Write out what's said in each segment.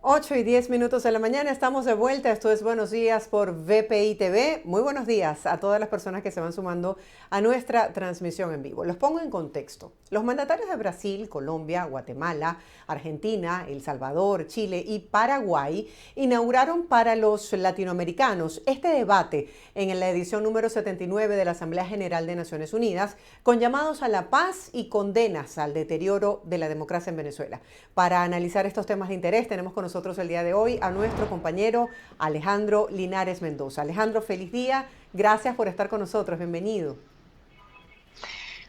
8:10 de la mañana, estamos de vuelta. Esto es Buenos Días por VPI TV. Muy buenos días a todas las personas que se van sumando a nuestra transmisión en vivo. Los pongo en contexto. Los mandatarios de Brasil, Colombia, Guatemala, Argentina, El Salvador, Chile y Paraguay inauguraron para los latinoamericanos este debate en la edición número 79 de la Asamblea General de Naciones Unidas, con llamados a la paz y condenas al deterioro de la democracia en Venezuela. Para analizar estos temas de interés, tenemos con nosotros el día de hoy a nuestro compañero Alejandro Linares Mendoza. Alejandro, feliz día. Gracias por estar con nosotros. Bienvenido.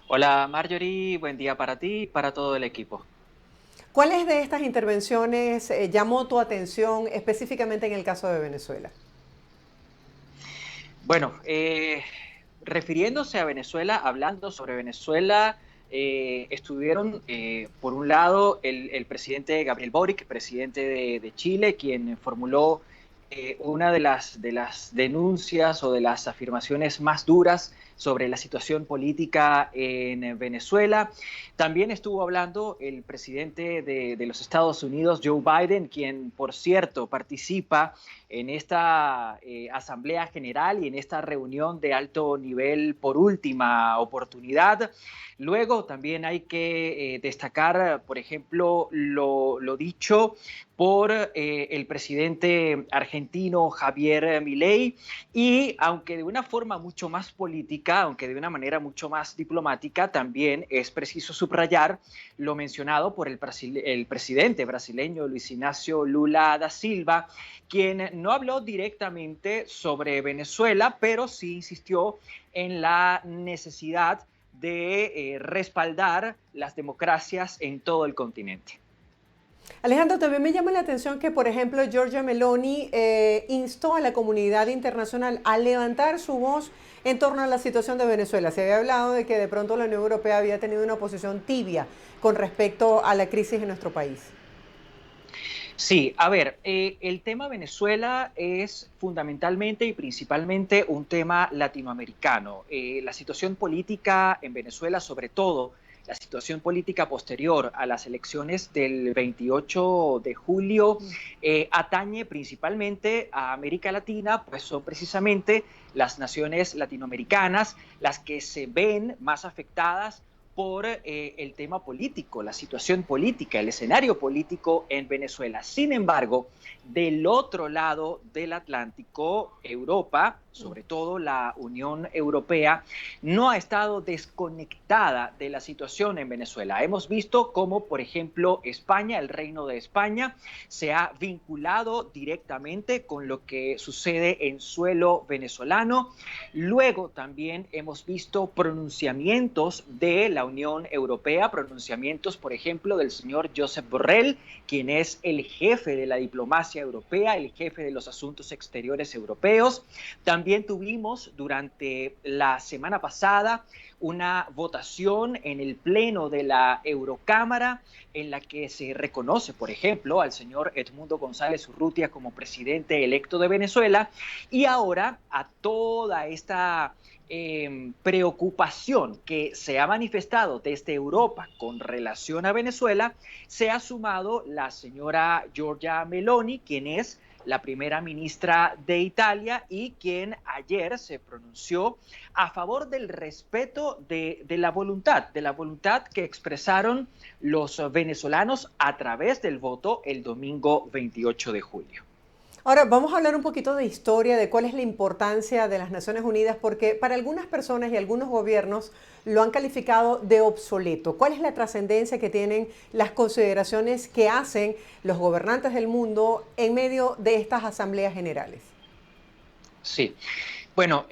Hola Marjorie, buen día para ti y para todo el equipo. ¿Cuáles de estas intervenciones llamó tu atención específicamente en el caso de Venezuela? Bueno, refiriéndose a Venezuela, hablando sobre Venezuela, estuvieron, por un lado, el presidente Gabriel Boric, presidente de Chile, quien formuló una de las denuncias o de las afirmaciones más duras sobre la situación política en Venezuela. También estuvo hablando el presidente de los Estados Unidos, Joe Biden, quien, por cierto, participa en esta Asamblea General y en esta reunión de alto nivel por última oportunidad. Luego también hay que destacar, por ejemplo, lo dicho por el presidente argentino Javier Milei, y aunque de una forma mucho más política, aunque de una manera mucho más diplomática, también es preciso subrayar lo mencionado por el presidente brasileño Luis Ignacio Lula da Silva, quien no habló directamente sobre Venezuela, pero sí insistió en la necesidad de respaldar las democracias en todo el continente. Alejandro, también me llama la atención que, por ejemplo, Giorgia Meloni instó a la comunidad internacional a levantar su voz en torno a la situación de Venezuela. Se había hablado de que de pronto la Unión Europea había tenido una posición tibia con respecto a la crisis en nuestro país. Sí, a ver, el tema Venezuela es fundamentalmente y principalmente un tema latinoamericano. La situación política en Venezuela, sobre todo la situación política posterior a las elecciones del 28 de julio, atañe principalmente a América Latina, pues son precisamente las naciones latinoamericanas las que se ven más afectadas por el tema político, la situación política, el escenario político en Venezuela. Sin embargo, del otro lado del Atlántico, Europa, sobre todo la Unión Europea, no ha estado desconectada de la situación en Venezuela. Hemos visto cómo, por ejemplo, España, el Reino de España, se ha vinculado directamente con lo que sucede en suelo venezolano. Luego también hemos visto pronunciamientos de la Unión Europea, pronunciamientos, por ejemplo, del señor Josep Borrell, quien es el jefe de la diplomacia europea, el jefe de los asuntos exteriores europeos. También tuvimos durante la semana pasada una votación en el pleno de la Eurocámara en la que se reconoce, por ejemplo, al señor Edmundo González Urrutia como presidente electo de Venezuela, y ahora a toda esta preocupación que se ha manifestado desde Europa con relación a Venezuela, se ha sumado la señora Giorgia Meloni, quien es la primera ministra de Italia y quien ayer se pronunció a favor del respeto de la voluntad que expresaron los venezolanos a través del voto el domingo 28 de julio. Ahora, vamos a hablar un poquito de historia, de cuál es la importancia de las Naciones Unidas, porque para algunas personas y algunos gobiernos lo han calificado de obsoleto. ¿Cuál es la trascendencia que tienen las consideraciones que hacen los gobernantes del mundo en medio de estas asambleas generales? Sí. Bueno,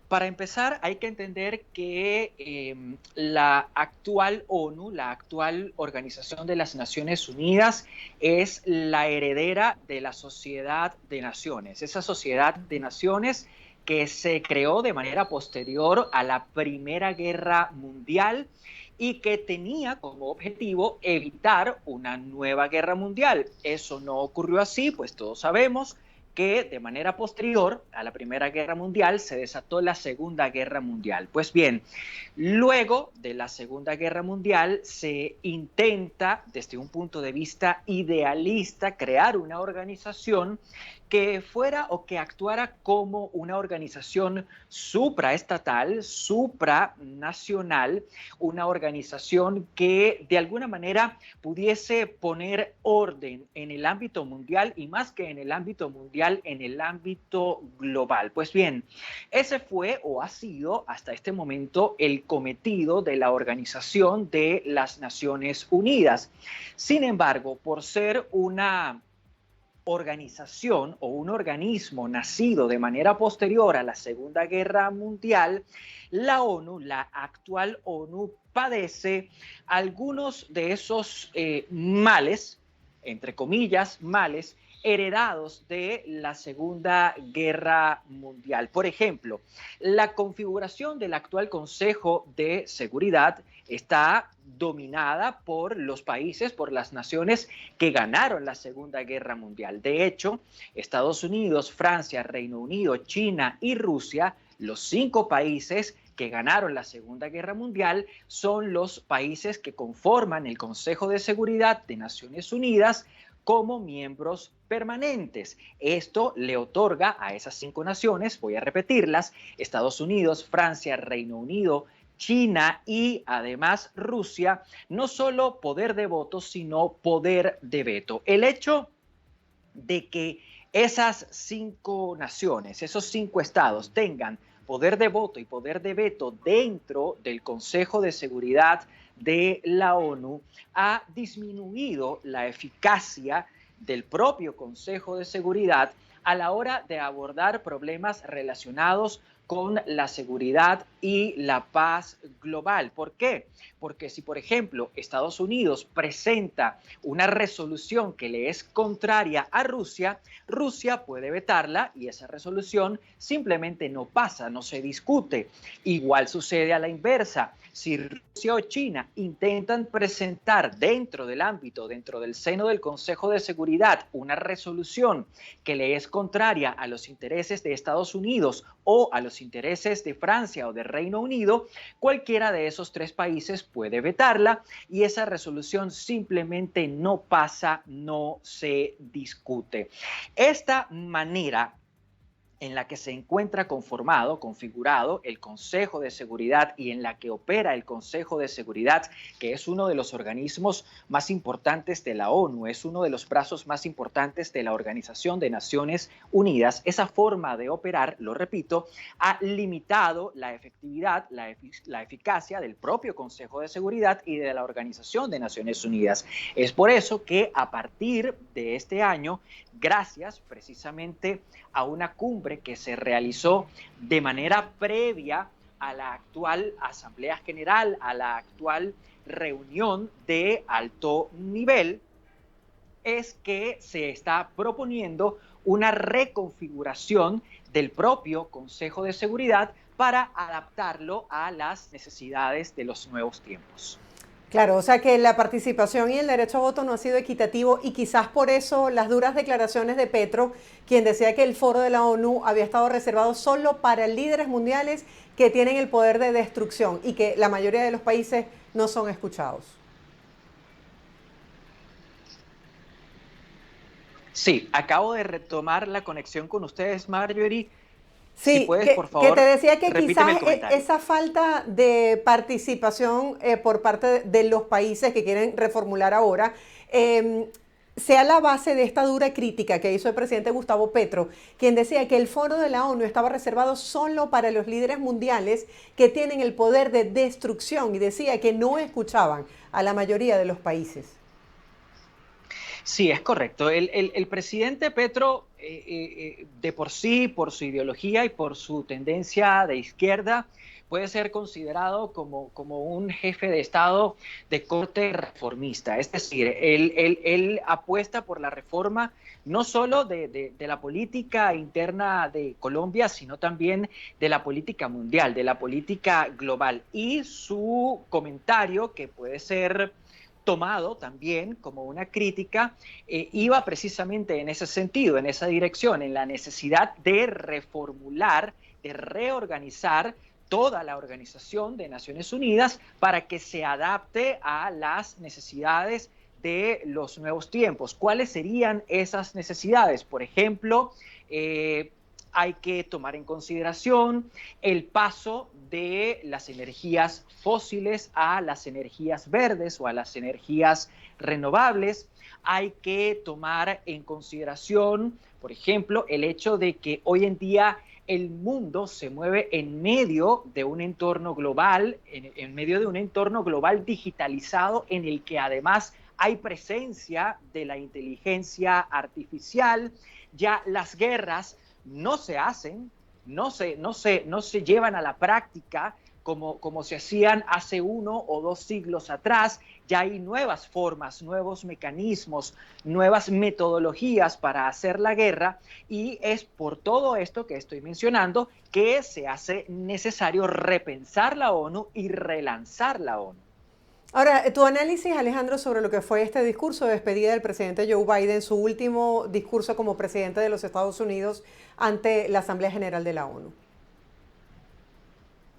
para empezar hay que entender que la actual ONU, la actual Organización de las Naciones Unidas, es la heredera de la Sociedad de Naciones. Esa Sociedad de Naciones que se creó de manera posterior a la Primera Guerra Mundial y que tenía como objetivo evitar una nueva guerra mundial. Eso no ocurrió así, pues todos sabemos. que de manera posterior a la Primera Guerra Mundial se desató la Segunda Guerra Mundial. Pues bien, luego de la Segunda Guerra Mundial se intenta, desde un punto de vista idealista, crear una organización que fuera o que actuara como una organización supraestatal, supranacional, una organización que de alguna manera pudiese poner orden en el ámbito mundial y más que en el ámbito mundial, en el ámbito global. Pues bien, ese fue o ha sido hasta este momento el cometido de la Organización de las Naciones Unidas. Sin embargo, por ser una organización o un organismo nacido de manera posterior a la Segunda Guerra Mundial, la ONU, la actual ONU, padece algunos de esos males, entre comillas, males, heredados de la Segunda Guerra Mundial. Por ejemplo, la configuración del actual Consejo de Seguridad está dominada por los países, por las naciones que ganaron la Segunda Guerra Mundial. De hecho, Estados Unidos, Francia, Reino Unido, China y Rusia, los 5 países que ganaron la Segunda Guerra Mundial, son los países que conforman el Consejo de Seguridad de Naciones Unidas como miembros permanentes. Esto le otorga a esas 5 naciones, voy a repetirlas, Estados Unidos, Francia, Reino Unido, China y además Rusia, no solo poder de voto, sino poder de veto. El hecho de que esas 5 naciones, esos 5 estados tengan poder de voto y poder de veto dentro del Consejo de Seguridad de la ONU ha disminuido la eficacia del propio Consejo de Seguridad a la hora de abordar problemas relacionados con la seguridad y la paz global. ¿Por qué? Porque si, por ejemplo, Estados Unidos presenta una resolución que le es contraria a Rusia, Rusia puede vetarla y esa resolución simplemente no pasa, no se discute. Igual sucede a la inversa. Si Rusia o China intentan presentar dentro del ámbito, dentro del seno del Consejo de Seguridad, una resolución que le es contraria a los intereses de Estados Unidos o a los intereses de Francia o de Reino Unido, cualquiera de esos 3 países puede vetarla y esa resolución simplemente no pasa, no se discute. Esta manera en la que se encuentra conformado, configurado el Consejo de Seguridad y en la que opera el Consejo de Seguridad, que es uno de los organismos más importantes de la ONU, es uno de los brazos más importantes de la Organización de Naciones Unidas. Esa forma de operar, lo repito, ha limitado la efectividad, la eficacia del propio Consejo de Seguridad y de la Organización de Naciones Unidas. Es por eso que a partir de este año, gracias precisamente a una cumbre que se realizó de manera previa a la actual Asamblea General, a la actual reunión de alto nivel, es que se está proponiendo una reconfiguración del propio Consejo de Seguridad para adaptarlo a las necesidades de los nuevos tiempos. Claro, o sea que la participación y el derecho a voto no ha sido equitativo y quizás por eso las duras declaraciones de Petro, quien decía que el foro de la ONU había estado reservado solo para líderes mundiales que tienen el poder de destrucción y que la mayoría de los países no son escuchados. Sí, acabo de retomar la conexión con ustedes, Marjorie. Si Sí, puedes, por favor, que te decía que repíteme el quizás comentario. esa falta de participación por parte de los países que quieren reformular ahora sea la base de esta dura crítica que hizo el presidente Gustavo Petro, quien decía que el foro de la ONU estaba reservado solo para los líderes mundiales que tienen el poder de destrucción y decía que no escuchaban a la mayoría de los países. Sí, es correcto. El presidente Petro, de por sí, por su ideología y por su tendencia de izquierda, puede ser considerado como un jefe de Estado de corte reformista. Es decir, él apuesta por la reforma no solo de la política interna de Colombia, sino también de la política mundial, de la política global. Y su comentario, que puede ser tomado también como una crítica, iba precisamente en ese sentido, en esa dirección, en la necesidad de reformular, de reorganizar toda la Organización de Naciones Unidas para que se adapte a las necesidades de los nuevos tiempos. ¿Cuáles serían esas necesidades? Por ejemplo, hay que tomar en consideración el paso de las energías fósiles a las energías verdes o a las energías renovables. Hay que tomar en consideración, por ejemplo, el hecho de que hoy en día el mundo se mueve en medio de un entorno global, en medio de un entorno global digitalizado en el que además hay presencia de la inteligencia artificial. Ya las guerras no se hacen, no se llevan a la práctica como se hacían hace 1 o 2 siglos atrás. Ya hay nuevas formas, nuevos mecanismos, nuevas metodologías para hacer la guerra, y es por todo esto que estoy mencionando que se hace necesario repensar la ONU y relanzar la ONU. Ahora, tu análisis, Alejandro, sobre lo que fue este discurso de despedida del presidente Joe Biden, su último discurso como presidente de los Estados Unidos ante la Asamblea General de la ONU.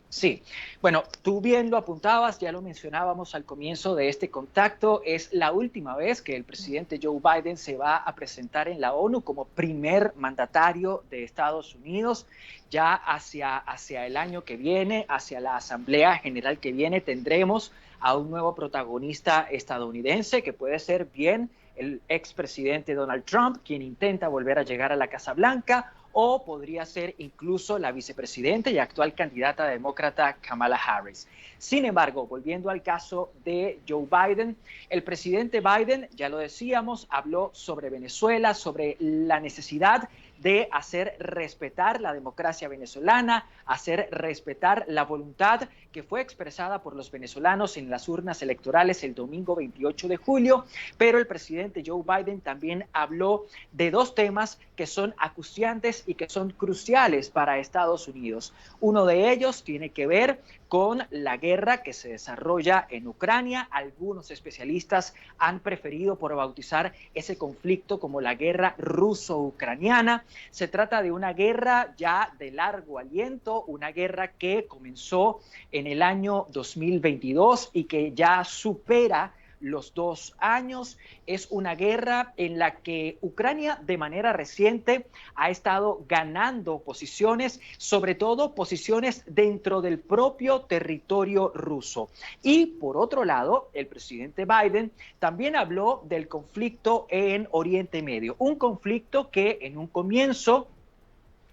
Sí, bueno, tú bien lo apuntabas, ya lo mencionábamos al comienzo de este contacto, es la última vez que el presidente Joe Biden se va a presentar en la ONU como primer mandatario de Estados Unidos. Ya hacia el año que viene, hacia la Asamblea General que viene, tendremos a un nuevo protagonista estadounidense, que puede ser bien el expresidente Donald Trump, quien intenta volver a llegar a la Casa Blanca, o podría ser incluso la vicepresidenta y actual candidata demócrata Kamala Harris. Sin embargo, volviendo al caso de Joe Biden, el presidente Biden, ya lo decíamos, habló sobre Venezuela, sobre la necesidad de hacer respetar la democracia venezolana, hacer respetar la voluntad que fue expresada por los venezolanos en las urnas electorales el domingo 28 de julio, pero el presidente Joe Biden también habló de 2 temas que son acuciantes y que son cruciales para Estados Unidos. Uno de ellos tiene que ver con la guerra que se desarrolla en Ucrania. Algunos especialistas han preferido por bautizar ese conflicto como la guerra ruso-ucraniana. Se trata de una guerra ya de largo aliento, una guerra que comenzó en el año 2022 y que ya supera los 2 años. Es una guerra en la que Ucrania de manera reciente ha estado ganando posiciones, sobre todo posiciones dentro del propio territorio ruso. Y por otro lado, el presidente Biden también habló del conflicto en Oriente Medio, un conflicto que en un comienzo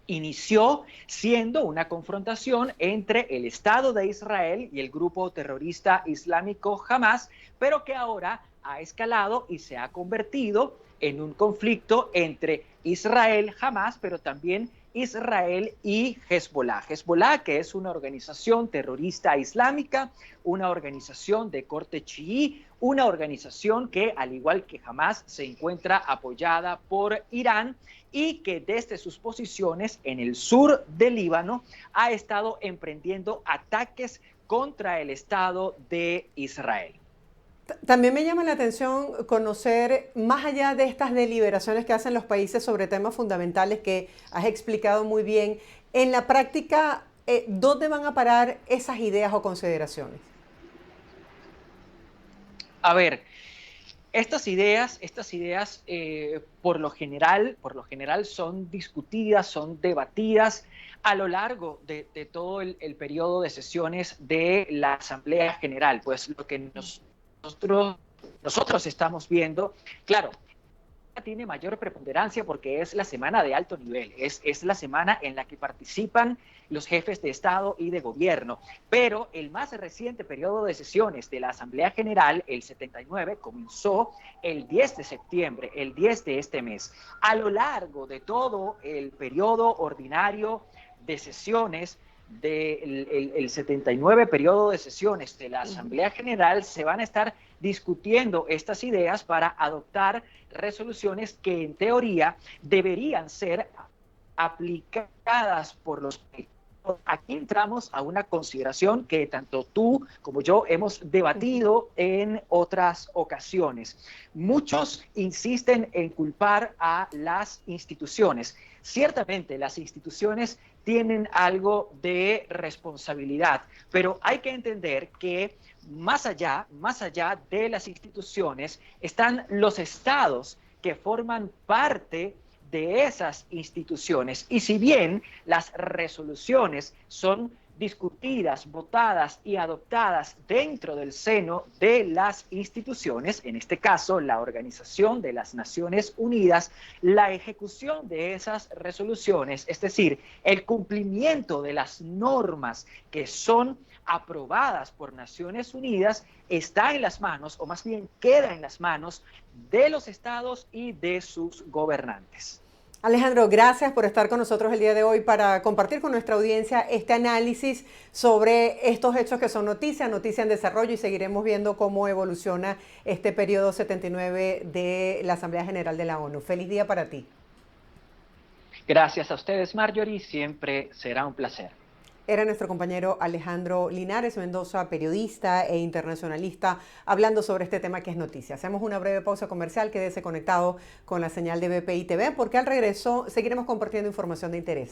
inició siendo una confrontación entre el Estado de Israel y el grupo terrorista islámico Hamas, pero que ahora ha escalado y se ha convertido en un conflicto entre Israel, Hamas, pero también Israel y Hezbollah. Hezbollah, que es una organización terrorista islámica, una organización de corte chií, una organización que, al igual que Hamas, se encuentra apoyada por Irán y que desde sus posiciones en el sur del Líbano ha estado emprendiendo ataques contra el Estado de Israel. También me llama la atención conocer, más allá de estas deliberaciones que hacen los países sobre temas fundamentales que has explicado muy bien, en la práctica, ¿dónde van a parar esas ideas o consideraciones? A ver, estas ideas por lo general son discutidas, son debatidas a lo largo de todo el periodo de sesiones de la Asamblea General. Pues lo que nosotros estamos viendo, claro, tiene mayor preponderancia porque es la semana de alto nivel, es la semana en la que participan los jefes de Estado y de Gobierno, pero el más reciente periodo de sesiones de la Asamblea General, el 79, comenzó el 10 de septiembre, el 10 de este mes. A lo largo de todo el periodo ordinario de sesiones, del 79 periodo de sesiones de la Asamblea General, se van a estar discutiendo estas ideas para adoptar resoluciones que en teoría deberían ser aplicadas por los países. aquí entramos a una consideración que tanto tú como yo hemos debatido en otras ocasiones. Muchos insisten en culpar a las instituciones. Ciertamente, las instituciones tienen algo de responsabilidad, pero hay que entender que más allá de las instituciones, están los estados que forman parte de esas instituciones. Y si bien las resoluciones son discutidas, votadas y adoptadas dentro del seno de las instituciones, en este caso la Organización de las Naciones Unidas, la ejecución de esas resoluciones, es decir, el cumplimiento de las normas que son aprobadas por Naciones Unidas, está en las manos, o más bien queda en las manos de los estados y de sus gobernantes. Alejandro, gracias por estar con nosotros el día de hoy para compartir con nuestra audiencia este análisis sobre estos hechos que son noticia en desarrollo, y seguiremos viendo cómo evoluciona este periodo 79 de la Asamblea General de la ONU. Feliz día para ti. Gracias a ustedes, Marjorie, siempre será un placer. Era nuestro compañero Alejandro Linares Mendoza, periodista e internacionalista, hablando sobre este tema que es noticia. Hacemos una breve pausa comercial, quédese conectado con la señal de BPI TV, porque al regreso seguiremos compartiendo información de interés.